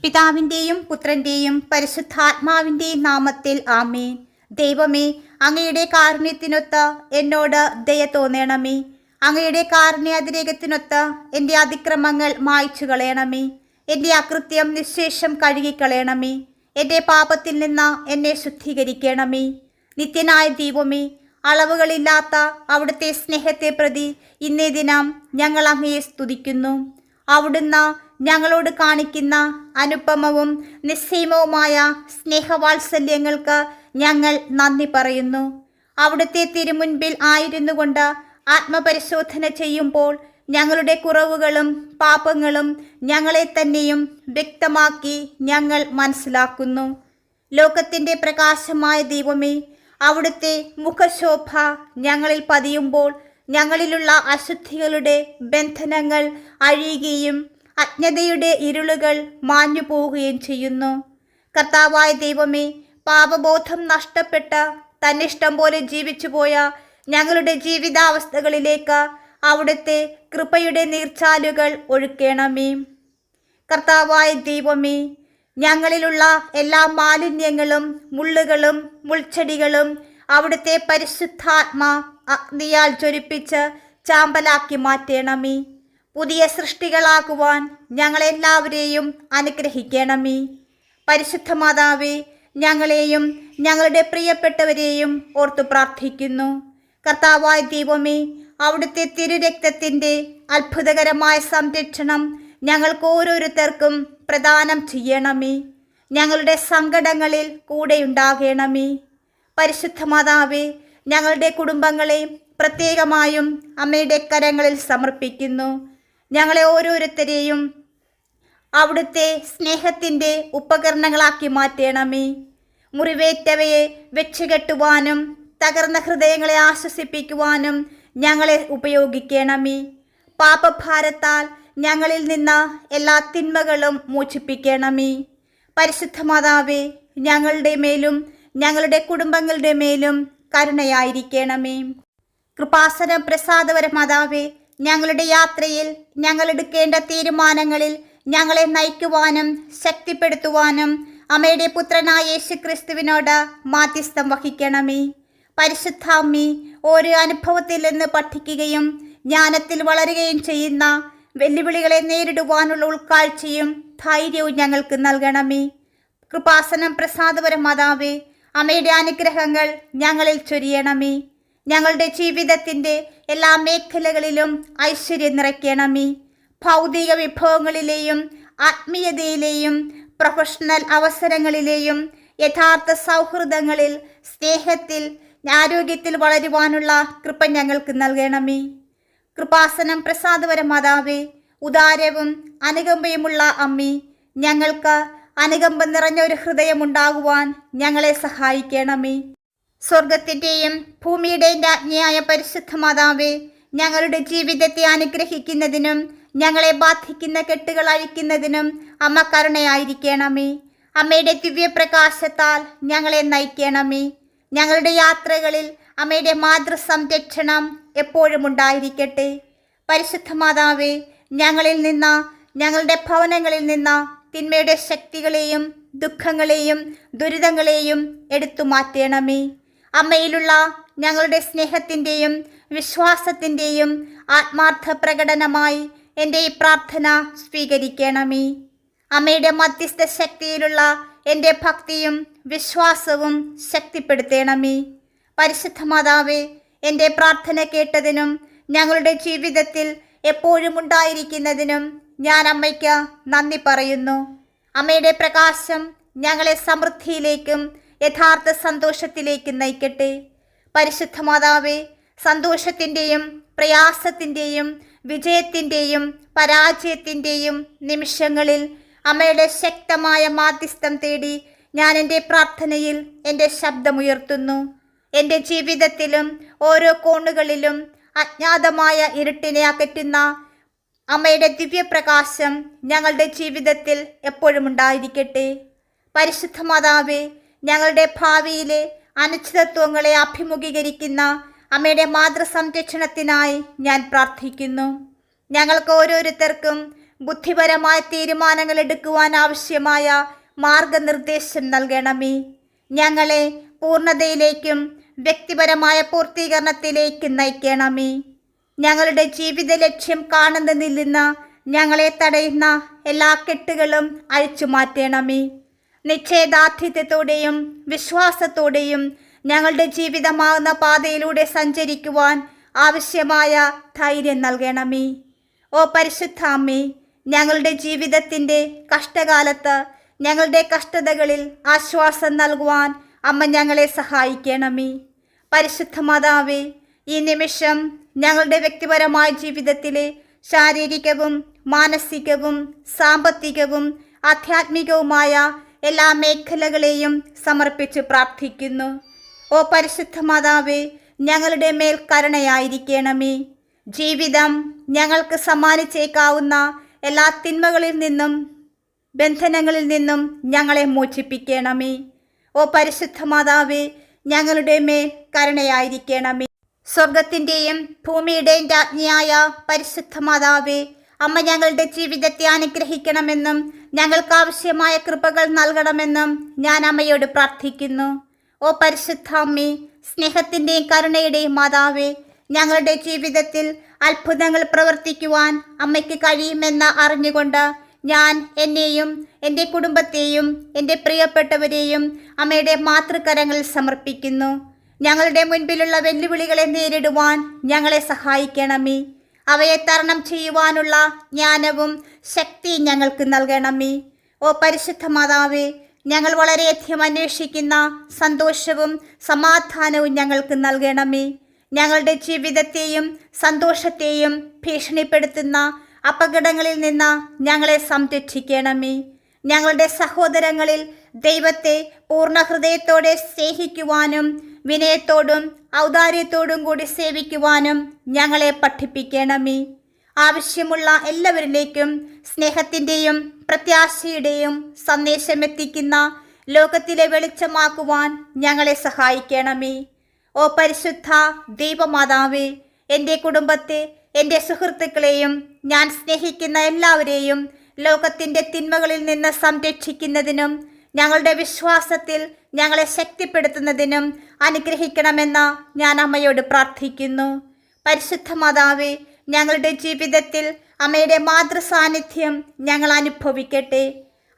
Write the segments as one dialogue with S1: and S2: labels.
S1: പിതാവിൻ്റെയും പുത്രൻ്റെയും പരിശുദ്ധാത്മാവിൻ്റെയും നാമത്തിൽ ആമേൻ. ദൈവമേ, അങ്ങയുടെ കാരുണ്യത്തിനൊത്ത് എന്നോട് ദയ തോന്നണമേ. അങ്ങയുടെ കാരുണ്യാതിരേകത്തിനൊത്ത് എൻ്റെ അതിക്രമങ്ങൾ മായ്ച്ചു കളയണമേ. എൻ്റെ അകൃത്യം നിശേഷം കഴുകിക്കളയണമേ. എൻ്റെ പാപത്തിൽ നിന്ന് എന്നെ ശുദ്ധീകരിക്കണമേ. നിത്യനായ ദൈവമേ, അളവുകളില്ലാത്ത അവിടുത്തെ സ്നേഹത്തെ പ്രതി ഇന്നേ ദിനം ഞങ്ങൾ അങ്ങയെ സ്തുതിക്കുന്നു. അവിടുന്ന് ഞങ്ങളോട് കാണിക്കുന്ന അനുപമവും നിസ്സീമവുമായ സ്നേഹവാത്സല്യങ്ങൾക്ക് ഞങ്ങൾ നന്ദി പറയുന്നു. അവിടുത്തെ തിരുമുൻപിൽ ആയിരുന്നു കൊണ്ട് ആത്മപരിശോധന ചെയ്യുമ്പോൾ ഞങ്ങളുടെ കുറവുകളും പാപങ്ങളും ഞങ്ങളെ തന്നെയും വ്യക്തമാക്കി ഞങ്ങൾ മനസ്സിലാക്കുന്നു. ലോകത്തിൻ്റെ പ്രകാശമായ ദൈവമേ, അവിടുത്തെ മുഖശോഭ ഞങ്ങളിൽ പതിയുമ്പോൾ ഞങ്ങളിലുള്ള അശുദ്ധികളുടെ ബന്ധനങ്ങൾ അഴിയുകയും അജ്ഞതയുടെ ഇരുളുകൾ മാഞ്ഞു പോവുകയും ചെയ്യുന്നു. കർത്താവായ ദൈവമേ, പാപബോധം നഷ്ടപ്പെട്ട് തന്നിഷ്ടം പോലെ ജീവിച്ചു പോയ ഞങ്ങളുടെ ജീവിതാവസ്ഥകളിലേക്ക് അവിടുത്തെ കൃപയുടെ നീർച്ചാലുകൾ ഒഴുക്കണമേ. കർത്താവായ ദൈവമേ, ഞങ്ങളിലുള്ള എല്ലാ മാലിന്യങ്ങളും മുള്ളുകളും മുൾച്ചെടികളും അവിടുത്തെ പരിശുദ്ധാത്മാ അഗ്നിയാൽ ജ്വലിപ്പിച്ച് ചാമ്പലാക്കി മാറ്റണമേ. പുതിയ സൃഷ്ടികളാകുവാൻ ഞങ്ങളെല്ലാവരെയും അനുഗ്രഹിക്കണമേ. പരിശുദ്ധ മാതാവേ, ഞങ്ങളെയും ഞങ്ങളുടെ പ്രിയപ്പെട്ടവരെയും ഓർത്തു പ്രാർത്ഥിക്കുന്നു. കർത്താവായ ദൈവമേ, അവിടുത്തെ തിരുരക്തത്തിൻ്റെ അത്ഭുതകരമായ സംരക്ഷണം ഞങ്ങൾക്ക് ഓരോരുത്തർക്കും പ്രദാനം ചെയ്യണമേ. ഞങ്ങളുടെ സങ്കടങ്ങളിൽ കൂടെയുണ്ടാകണമേ. പരിശുദ്ധ മാതാവേ, ഞങ്ങളുടെ കുടുംബങ്ങളെ പ്രത്യേകമായും അമ്മയുടെ കരങ്ങളിൽ സമർപ്പിക്കുന്നു. ഞങ്ങളെ ഓരോരുത്തരെയും അവിടുത്തെ സ്നേഹത്തിൻ്റെ ഉപകരണങ്ങളാക്കി മാറ്റണമേ. മുറിവേറ്റവയെ വെച്ചുകെട്ടുവാനും തകർന്ന ഹൃദയങ്ങളെ ആശ്വസിപ്പിക്കുവാനും ഞങ്ങളെ ഉപയോഗിക്കണമേ. പാപഭാരത്താൽ ഞങ്ങളിൽ നിന്ന് എല്ലാ തിന്മകളും മോചിപ്പിക്കണമേ. പരിശുദ്ധ മാതാവേ, ഞങ്ങളുടെ മേലും ഞങ്ങളുടെ കുടുംബങ്ങളുടെ മേലും കരുണയായിരിക്കണമേ. കൃപാസന പ്രസാദവര മാതാവേ, ഞങ്ങളുടെ യാത്രയിൽ ഞങ്ങളെടുക്കേണ്ട തീരുമാനങ്ങളിൽ ഞങ്ങളെ നയിക്കുവാനും ശക്തിപ്പെടുത്തുവാനും അമ്മയുടെ പുത്രനായ യേശുക്രിസ്തുവിനോട് മാധ്യസ്ഥം വഹിക്കണമേ. പരിശുദ്ധാമ്മി, ഓരോ അനുഭവത്തിൽ നിന്ന് പഠിക്കുകയും ജ്ഞാനത്തിൽ വളരുകയും ചെയ്യുന്ന വെല്ലുവിളികളെ നേരിടുവാനുള്ള ഉൾക്കാഴ്ചയും ധൈര്യവും ഞങ്ങൾക്ക് നൽകണമേ. കൃപാസനം പ്രസാദപര മാതാവേ, അമ്മയുടെ അനുഗ്രഹങ്ങൾ ഞങ്ങളിൽ ചൊരിയണമേ. ഞങ്ങളുടെ ജീവിതത്തിൻ്റെ എല്ലാ മേഖലകളിലും ഐശ്വര്യം നിറയ്ക്കണമേ. ഭൗതിക വിഭവങ്ങളിലെയും ആത്മീയതയിലെയും പ്രൊഫഷണൽ അവസരങ്ങളിലെയും യഥാർത്ഥ സൗഹൃദങ്ങളിൽ സ്നേഹത്തിൽ ആരോഗ്യത്തിൽ വളരുവാനുള്ള കൃപ ഞങ്ങൾക്ക് നൽകണമേ. കൃപാസനം പ്രസാദവര മാതാവേ, ഉദാരവും അനുകമ്പയുമുള്ള അമ്മി, ഞങ്ങൾക്ക് അനുകമ്പ നിറഞ്ഞ ഒരു ഹൃദയമുണ്ടാകുവാൻ ഞങ്ങളെ സഹായിക്കണമേ. സ്വർഗത്തിൻ്റെയും ഭൂമിയുടെയും രാജ്ഞിയായ പരിശുദ്ധ മാതാവേ, ഞങ്ങളുടെ ജീവിതത്തെ അനുഗ്രഹിക്കുന്നതിനും ഞങ്ങളെ ബാധിക്കുന്ന കെട്ടുകൾ അഴിക്കുന്നതിനും അമ്മ കരുണയായിരിക്കണമേ. അമ്മയുടെ ദിവ്യപ്രകാശത്താൽ ഞങ്ങളെ നയിക്കണമേ. ഞങ്ങളുടെ യാത്രകളിൽ അമ്മയുടെ മാതൃസംരക്ഷണം എപ്പോഴും ഉണ്ടായിരിക്കട്ടെ. പരിശുദ്ധ മാതാവേ, ഞങ്ങളിൽ നിന്ന് ഞങ്ങളുടെ ഭവനങ്ങളിൽ നിന്ന് തിന്മയുടെ ശക്തികളെയും ദുഃഖങ്ങളെയും ദുരിതങ്ങളെയും എടുത്തു മാറ്റണമേ. അമ്മയിലുള്ള ഞങ്ങളുടെ സ്നേഹത്തിൻ്റെയും വിശ്വാസത്തിൻ്റെയും ആത്മാർത്ഥ പ്രകടനമായി എൻ്റെ ഈ പ്രാർത്ഥന സ്വീകരിക്കണമേ. അമ്മയുടെ മധ്യസ്ഥ ശക്തിയിലുള്ള എൻ്റെ ഭക്തിയും വിശ്വാസവും ശക്തിപ്പെടുത്തണമേ. പരിശുദ്ധ മാതാവേ, എൻ്റെ പ്രാർത്ഥന കേട്ടതിനും ഞങ്ങളുടെ ജീവിതത്തിൽ എപ്പോഴും ഉണ്ടായിരിക്കുന്നതിനും ഞാൻ അമ്മയ്ക്ക് നന്ദി പറയുന്നു. അമ്മയുടെ പ്രകാശം ഞങ്ങളെ സമൃദ്ധിയിലേക്കും യഥാർത്ഥ സന്തോഷത്തിലേക്കും നയിക്കട്ടെ. പരിശുദ്ധ മാതാവേ, സന്തോഷത്തിൻ്റെയും പ്രയാസത്തിൻ്റെയും വിജയത്തിൻ്റെയും പരാജയത്തിൻ്റെയും നിമിഷങ്ങളിൽ അമ്മയുടെ ശക്തമായ മാധ്യസ്ഥം തേടി ഞാൻ എൻ്റെ പ്രാർത്ഥനയിൽ എൻ്റെ ശബ്ദമുയർത്തുന്നു. എൻ്റെ ജീവിതത്തിലും ഓരോ കോണുകളിലും അജ്ഞാതമായ ഇരുട്ടിനെ അകറ്റുന്ന അമ്മയുടെ ദിവ്യപ്രകാശം ഞങ്ങളുടെ ജീവിതത്തിൽ എപ്പോഴും ഉണ്ടായിരിക്കട്ടെ. പരിശുദ്ധ മാതാവേ, ഞങ്ങളുടെ ഭാവിയിലെ അനിശ്ചിതത്വങ്ങളെ അഭിമുഖീകരിക്കുന്ന അമ്മയുടെ മാതൃസംരക്ഷണത്തിനായി ഞാൻ പ്രാർത്ഥിക്കുന്നു. ഞങ്ങൾക്ക് ഓരോരുത്തർക്കും ബുദ്ധിപരമായ തീരുമാനങ്ങൾ എടുക്കുവാൻ ആവശ്യമായ മാർഗനിർദ്ദേശം നൽകണമേ. ഞങ്ങളെ പൂർണ്ണതയിലേക്കും വ്യക്തിപരമായ പൂർത്തീകരണത്തിലേക്കും നയിക്കണമേ. ഞങ്ങളുടെ ജീവിത ലക്ഷ്യം കാണുന്നതിൽ നിന്ന് ഞങ്ങളെ തടയുന്ന എല്ലാ കെട്ടുകളും അഴിച്ചു മാറ്റണമേ. നിശ്ചയദാർഢ്യത്തോടെയും വിശ്വാസത്തോടെയും ഞങ്ങളുടെ ജീവിതമാകുന്ന പാതയിലൂടെ സഞ്ചരിക്കുവാൻ ആവശ്യമായ ധൈര്യം നൽകണമേ. ഓ പരിശുദ്ധ അമ്മേ, ഞങ്ങളുടെ ജീവിതത്തിൻ്റെ കഷ്ടകാലത്ത് ഞങ്ങളുടെ കഷ്ടതകളിൽ ആശ്വാസം നൽകുവാൻ അമ്മ ഞങ്ങളെ സഹായിക്കണമേ. പരിശുദ്ധ മാതാവേ, ഈ നിമിഷം ഞങ്ങളുടെ വ്യക്തിപരമായ ജീവിതത്തിലെ ശാരീരികവും മാനസികവും സാമ്പത്തികവും ആധ്യാത്മികവുമായ എല്ലാ മേഖലകളെയും സമർപ്പിച്ച് പ്രാർത്ഥിക്കുന്നു. ഓ പരിശുദ്ധ മാതാവേ, ഞങ്ങളുടെ മേൽ കരുണയായിരിക്കണമേ. ജീവിതം ഞങ്ങൾക്ക് സമ്മാനിച്ചേക്കാവുന്ന എല്ലാ തിന്മകളിൽ നിന്നും ബന്ധനങ്ങളിൽ നിന്നും ഞങ്ങളെ മോചിപ്പിക്കണമേ. ഓ പരിശുദ്ധ മാതാവേ, ഞങ്ങളുടെ മേൽ കരുണയായിരിക്കണമേ. സ്വർഗത്തിൻ്റെയും ഭൂമിയുടെയും രാജ്ഞിയായ പരിശുദ്ധ മാതാവേ, അമ്മ ഞങ്ങളുടെ ജീവിതത്തെ അനുഗ്രഹിക്കണമെന്നും ഞങ്ങൾക്കാവശ്യമായ കൃപകൾ നൽകണമെന്നും ഞാൻ അമ്മയോട് പ്രാർത്ഥിക്കുന്നു. ഓ പരിശുദ്ധ അമ്മേ, സ്നേഹത്തിൻ്റെയും കരുണയുടെയും മാതാവേ, ഞങ്ങളുടെ ജീവിതത്തിൽ അത്ഭുതങ്ങൾ പ്രവർത്തിക്കുവാൻ അമ്മയ്ക്ക് കഴിയുമെന്ന് അറിഞ്ഞുകൊണ്ട് ഞാൻ എന്നെയും എൻ്റെ കുടുംബത്തെയും എൻ്റെ പ്രിയപ്പെട്ടവരെയും അമ്മയുടെ മാതൃകരങ്ങളിൽ സമർപ്പിക്കുന്നു. ഞങ്ങളുടെ മുൻപിലുള്ള വെല്ലുവിളികളെ നേരിടുവാൻ ഞങ്ങളെ സഹായിക്കണമേ. അവയെ തരണം ചെയ്യുവാനുള്ള ജ്ഞാനവും ശക്തിയും ഞങ്ങൾക്ക് നൽകണമേ. ഓ പരിശുദ്ധ മാതാവേ, ഞങ്ങൾ വളരെയധികം അന്വേഷിക്കുന്ന സന്തോഷവും സമാധാനവും ഞങ്ങൾക്ക് നൽകണമേ. ഞങ്ങളുടെ ജീവിതത്തെയും സന്തോഷത്തെയും ഭീഷണിപ്പെടുത്തുന്ന അപകടങ്ങളിൽ നിന്ന് ഞങ്ങളെ സംരക്ഷിക്കണമേ. ഞങ്ങളുടെ സഹോദരങ്ങളിൽ ദൈവത്തെ പൂർണ്ണ ഹൃദയത്തോടെ സ്നേഹിക്കുവാനും വിനയത്തോടും ഔദാര്യത്തോടും കൂടി സേവിക്കുവാനും ഞങ്ങളെ പഠിപ്പിക്കണമേ. ആവശ്യമുള്ള എല്ലാവരിലേക്കും സ്നേഹത്തിൻ്റെയും പ്രത്യാശയുടെയും സന്ദേശമെത്തിക്കുന്ന ലോകത്തിലെ വെളിച്ചമാക്കുവാൻ ഞങ്ങളെ സഹായിക്കണമേ. ഓ പരിശുദ്ധ ദൈവമാതാവേ, എൻ്റെ കുടുംബത്തെ, എൻ്റെ സുഹൃത്തുക്കളെയും ഞാൻ സ്നേഹിക്കുന്ന എല്ലാവരെയും ലോകത്തിൻ്റെ തിന്മകളിൽ നിന്ന് സംരക്ഷിക്കുന്നതിനും ഞങ്ങളുടെ വിശ്വാസത്തിൽ ഞങ്ങളെ ശക്തിപ്പെടുത്തുന്നതിനും അനുഗ്രഹിക്കണമെന്ന് ഞാൻ അമ്മയോട് പ്രാർത്ഥിക്കുന്നു. പരിശുദ്ധ മാതാവേ, ഞങ്ങളുടെ ജീവിതത്തിൽ അമ്മയുടെ മാതൃസാന്നിധ്യം ഞങ്ങൾ അനുഭവിക്കട്ടെ.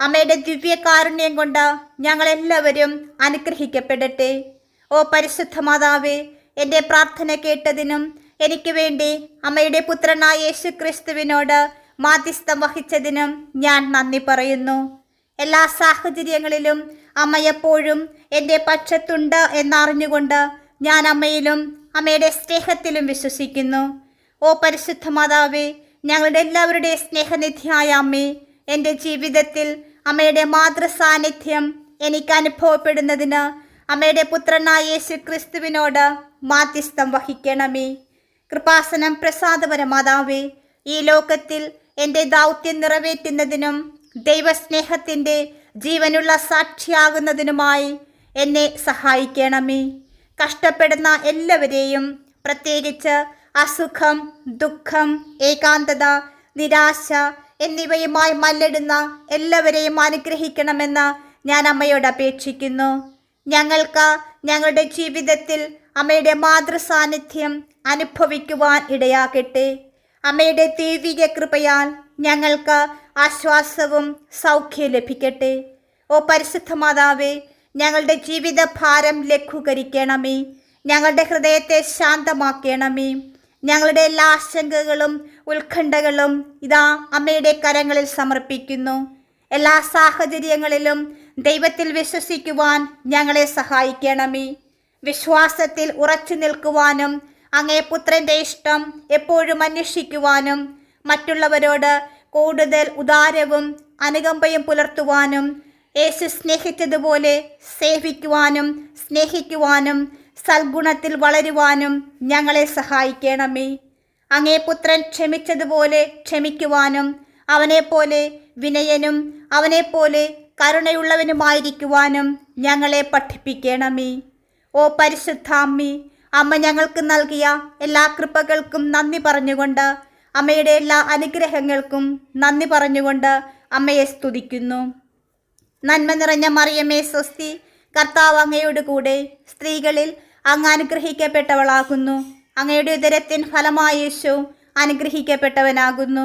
S1: അമ്മയുടെ ദിവ്യകാരുണ്യം കൊണ്ട് ഞങ്ങളെല്ലാവരും അനുഗ്രഹിക്കപ്പെടട്ടെ. ഓ പരിശുദ്ധ മാതാവേ, എൻ്റെ പ്രാർത്ഥന കേട്ടതിനും എനിക്ക് വേണ്ടി അമ്മയുടെ പുത്രനായ യേശു ക്രിസ്തുവിനോട് മാധ്യസ്ഥം വഹിച്ചതിനും ഞാൻ നന്ദി പറയുന്നു. എല്ലാ സാഹചര്യങ്ങളിലും അമ്മ എപ്പോഴും എൻ്റെ പക്ഷത്തുണ്ട് എന്നറിഞ്ഞുകൊണ്ട് ഞാൻ അമ്മയിലും അമ്മയുടെ സ്നേഹത്തിലും വിശ്വസിക്കുന്നു. ഓ പരിശുദ്ധ മാതാവേ, ഞങ്ങളുടെ എല്ലാവരുടെയും സ്നേഹനിധിയായ അമ്മേ, എൻ്റെ ജീവിതത്തിൽ അമ്മയുടെ മാതൃസാന്നിധ്യം എനിക്ക് അനുഭവപ്പെടുന്നതിന് അമ്മയുടെ പുത്രനായ യേശു ക്രിസ്തുവിനോട് മാധ്യസ്ഥം വഹിക്കണമേ. കൃപാസനം പ്രസാദപര മാതാവേ, ഈ ലോകത്തിൽ എൻ്റെ ദൗത്യം നിറവേറ്റുന്നതിനും ദൈവസ്നേഹത്തിൻ്റെ ജീവനുള്ള സാക്ഷിയാകുന്നതിനുമായി എന്നെ സഹായിക്കണമേ. കഷ്ടപ്പെടുന്ന എല്ലാവരെയും, പ്രത്യേകിച്ച് അസുഖം, ദുഃഖം, ഏകാന്തത, നിരാശ എന്നിവയുമായി മല്ലിടുന്ന എല്ലാവരെയും അനുഗ്രഹിക്കണമെന്ന് ഞാൻ അമ്മയോട് അപേക്ഷിക്കുന്നു. ഞങ്ങൾക്ക് ഞങ്ങളുടെ ജീവിതത്തിൽ അമ്മയുടെ മാതൃസാന്നിധ്യം അനുഭവിക്കുവാൻ ഇടയാകട്ടെ. അമ്മയുടെ ദൈവിക കൃപയാൽ ഞങ്ങൾക്ക് ആശ്വാസവും സൗഖ്യം ലഭിക്കട്ടെ. ഓ പരിശുദ്ധ മാതാവേ, ഞങ്ങളുടെ ജീവിതഭാരം ലഘൂകരിക്കണമേ. ഞങ്ങളുടെ ഹൃദയത്തെ ശാന്തമാക്കണമേ. ഞങ്ങളുടെ എല്ലാ ആശങ്കകളും ഉത്കണ്ഠകളും ഇതാ അമ്മയുടെ കരങ്ങളിൽ സമർപ്പിക്കുന്നു. എല്ലാ സാഹചര്യങ്ങളിലും ദൈവത്തിൽ വിശ്വസിക്കുവാൻ ഞങ്ങളെ സഹായിക്കണമേ. വിശ്വാസത്തിൽ ഉറച്ചു നിൽക്കുവാനും അങ്ങേ പുത്രൻ്റെ ഇഷ്ടം എപ്പോഴും അന്വേഷിക്കുവാനും മറ്റുള്ളവരോട് കൂടുതൽ ഉദാരവും അനുകമ്പയും പുലർത്തുവാനും യേശു സ്നേഹിച്ചതുപോലെ സേവിക്കുവാനും സ്നേഹിക്കുവാനും സൽഗുണത്തിൽ വളരുവാനും ഞങ്ങളെ സഹായിക്കണമേ. അങ്ങേ പുത്രൻ ക്ഷമിച്ചതുപോലെ ക്ഷമിക്കുവാനും അവനെപ്പോലെ വിനയനും അവനെപ്പോലെ കരുണയുള്ളവനുമായിരിക്കുവാനും ഞങ്ങളെ പഠിപ്പിക്കണമേ. ഓ പരിശുദ്ധ അമ്മേ, അമ്മ ഞങ്ങൾക്ക് നൽകിയ എല്ലാ കൃപകൾക്കും നന്ദി പറഞ്ഞുകൊണ്ട് അമ്മയുടെ എല്ലാ അനുഗ്രഹങ്ങൾക്കും നന്ദി പറഞ്ഞുകൊണ്ട് അമ്മയെ സ്തുതിക്കുന്നു. നന്മ നിറഞ്ഞ മറിയമേ സ്വസ്തി, കർത്താവ് അങ്ങയോട് കൂടെ സ്ത്രീകളിൽ അങ്ങ് അനുഗ്രഹിക്കപ്പെട്ടവളാകുന്നു. അങ്ങയുടെ ഉദരത്തിൻ ഫലമായ യേശു അനുഗ്രഹിക്കപ്പെട്ടവനാകുന്നു.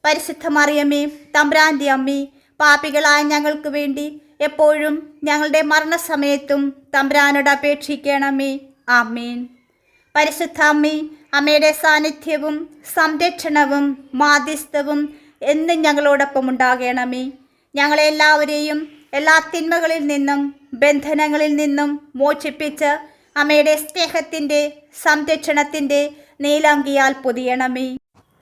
S1: പരിശുദ്ധ മറിയമേ, തമ്പുരാൻ്റെ അമ്മേ, പാപികളായ ഞങ്ങൾക്ക് വേണ്ടി എപ്പോഴും ഞങ്ങളുടെ മരണസമയത്തും തമ്പുരാനോട് അപേക്ഷിക്കണമേ. ആമേൻ. പരിശുദ്ധ അമ്മേ, അമ്മയുടെ സാന്നിധ്യവും സംരക്ഷണവും മാധ്യസ്ഥവും എന്നും ഞങ്ങളോടൊപ്പം ഉണ്ടാകണമേ. ഞങ്ങളെല്ലാവരെയും എല്ലാ തിന്മകളിൽ നിന്നും ബന്ധനങ്ങളിൽ നിന്നും മോചിപ്പിച്ച് അമ്മയുടെ സ്നേഹത്തിൻ്റെ സംരക്ഷണത്തിൻ്റെ നീലാങ്കിയാൽ പൊതിയണമേ.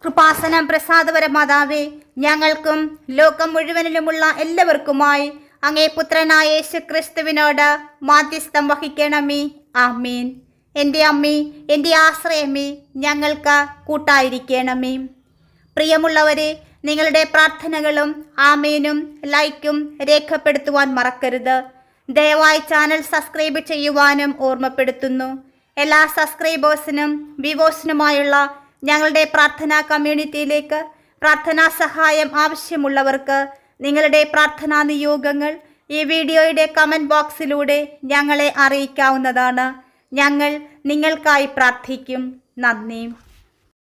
S1: കൃപാസനം പ്രസാദപര മാതാവേ, ഞങ്ങൾക്കും ലോകം മുഴുവനിലുമുള്ള എല്ലാവർക്കുമായി അങ്ങേ പുത്രനായ യേശു ക്രിസ്തുവിനോട് മാധ്യസ്ഥം വഹിക്കണമേ. ആമേൻ. എൻ്റെ അമ്മേ, എൻ്റെ ആശ്രയമേ, ഞങ്ങൾക്ക് കൂട്ടായിരിക്കണമേ. പ്രിയമുള്ളവരെ, നിങ്ങളുടെ പ്രാർത്ഥനകളും ആമേനും ലൈക്കും രേഖപ്പെടുത്തുവാൻ മറക്കരുത്. ദയവായി ചാനൽ സബ്സ്ക്രൈബ് ചെയ്യുവാനും ഓർമ്മപ്പെടുത്തുന്നു. എല്ലാ സബ്സ്ക്രൈബേഴ്സിനും വ്യൂവേഴ്സിനുമായുള്ള ഞങ്ങളുടെ പ്രാർത്ഥനാ കമ്മ്യൂണിറ്റിയിലേക്ക് പ്രാർത്ഥനാ സഹായം ആവശ്യമുള്ളവർക്ക് നിങ്ങളുടെ പ്രാർത്ഥനാ നിയോഗങ്ങൾ ഈ വീഡിയോയുടെ കമൻറ്റ് ബോക്സിലൂടെ ഞങ്ങളെ അറിയിക്കാവുന്നതാണ്. ഞങ്ങൾ നിങ്ങൾക്കായി പ്രാർത്ഥിക്കും. നന്ദി.